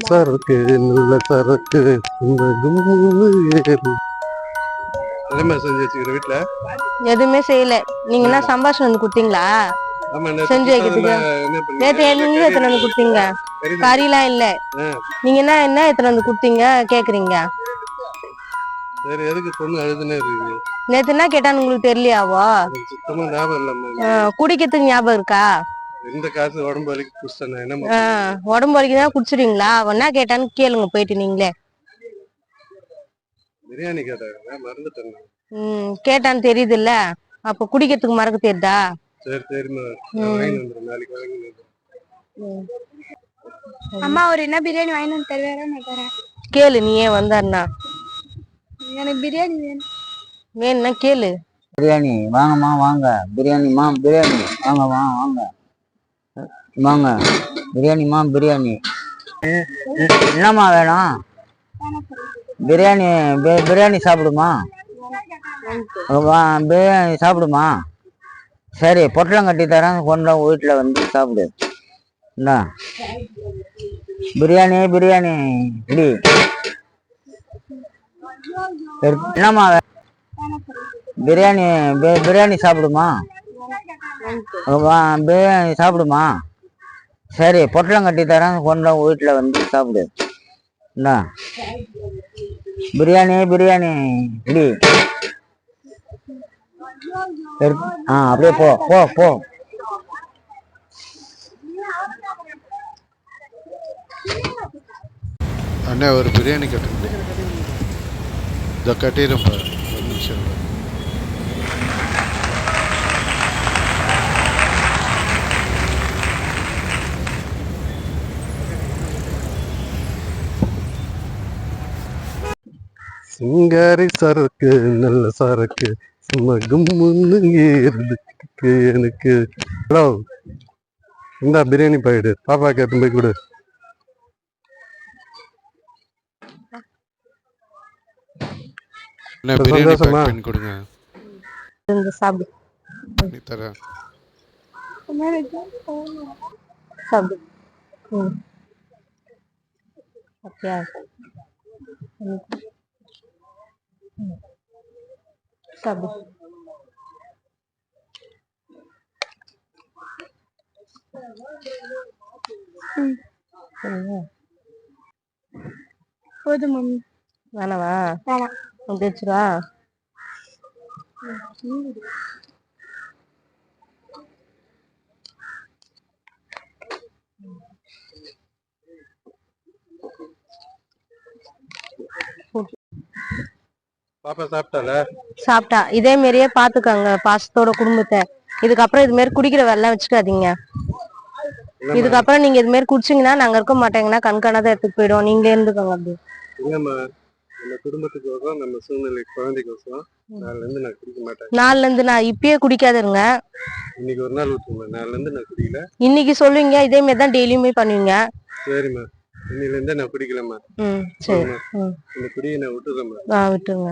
சரக்கு நல்ல சரக்கு செஞ்சு வச்சுக்கிற வீட்டுல எதுவுமே செய்யல. நீங்க என்ன சம்பாஷணம் வந்து குடுத்தீங்களா செஞ்சு வைக்கிறதுக்கு? நேற்று என்ன எத்தனை வந்து குடுத்தீங்க? கறிலாம் இல்ல. நீங்க என்ன எத்தனை வந்து குடுத்தீங்க கேக்குறீங்க? சரி, எதுக்கு பொண்ணு அழுதுனே இருக்கு? நேத்து என்ன கேட்டான்னு உங்களுக்கு தெரியலையாவோ? சுத்தமா ஞாபகம் இல்ல. குடிக்கிறதுக்கு ஞாபகம் இருக்கா? இந்த காசு உடம்பு வலிக்கு குடிச்சேன். என்ன உடம்பு வலிக்குதான் குடிச்சிருங்களா? அவன் என்ன கேட்டான்னு கேளுங்க போயிட்டு நீங்களே. பிரியாணி கேட்டாங்க, மறந்துட்டேன். கேட்டான்னு தெரியுது இல்ல, அப்ப குடிக்கிறதுக்கு மறக்க தெரியுதா? சரி சரிம்மா, வாங்கி வந்துடுறேன், நாளைக்கு வாங்கி வந்துடுறேன். அம்மா ஒரு என்ன பிரியாணி வாங்கி வந்து தருவாரா மாட்டாரா? கேளு, நீ ஏன் வந்தாருன்னா. எனக்கு பிரியாணி வேணும். வேணும்னா கேளு. பிரியாணி வாங்கம்மா வாங்க. பிரியாணிமா பிரியாணி வாங்க வாங்க வாங்க. பிரியாணிமா பிரியாணி. என்னம்மா வேணும்? பிரியாணி பிரியாணி சாப்பிடுமா? பிரியாணி சாப்பிடுமா? சரி, பொட்டலம் கட்டி தரேன், கொண்டு வீட்டில் வந்து சாப்பிடு. என்ன பிரியாணி பிரியாணி இப்படி என்னம்மா பிரியாணி பிரியாணி சாப்பிடுமா? பிரியாணி சாப்பிடுமா? சரி, பொட்டலம் கட்டி தரேன், கொண்டு வீட்டில் வந்து சாப்பிடு. என்ன பிரியாணி பிரியாணி இப்படி அப்படியே போ போ போ. அண்ணே, ஒரு பிரியாணி கட்டுங்க. இதை கட்டிடும்பா, ஒரு நிமிஷம். சிங்காரி சரக்கு நல்ல சரக்கு சுமகும் ஏறுதுக்கு எனக்கு. ஹலோ, இந்தா பிரியாணி பாயிடு, பாப்பாக்கு எடுத்து போய் கொடு. சந்தோஷமா கொடுங்க. தரேன். போதும் மம்மி. வேணவா? வேணாம். வந்துச்சுவா. பாப்பா சாப்பிட்டால? சாப்பிட்டா. இதே மாதிரியே பாத்துக்கங்க பாசத்தோட குடும்பத்தை. இதுக்கப்புறம் இது மாதிரி குடிக்கிற வேலை வச்சுக்காதீங்க. இதுக்கப்புறம் நீங்க இது மாதிரி குடிச்சிங்கன்னா நாங்க இருக்க மாட்டேங்கன்னா கண்காணாத எடுத்துட்டு போயிடுவோம். நீங்களே இருந்துக்கோங்க. அப்படி இல்லம்மா, நம்ம குடும்பத்துக்கோசம், நம்ம சூழ்நிலை குழந்தைக்கோசம் நாளைல இருந்து நான் குடிக்க மாட்டேன். நாளைல இருந்து நான் இப்பயே குடிக்காதருங்க. இன்னைக்கு ஒரு நாள் விட்டுருமா, நாளைல இருந்து நான் குடிக்கல. இன்னைக்கு சொல்லுவீங்க, இதே மாதிரி தான் டெய்லியுமே பண்ணுவீங்க. சரிம்மா, இன்னையில இருந்தே நான் குடிக்கலம்மா. சரி. இந்த குடியை நான் விட்டுறேம்மா. விட்டுருங்க.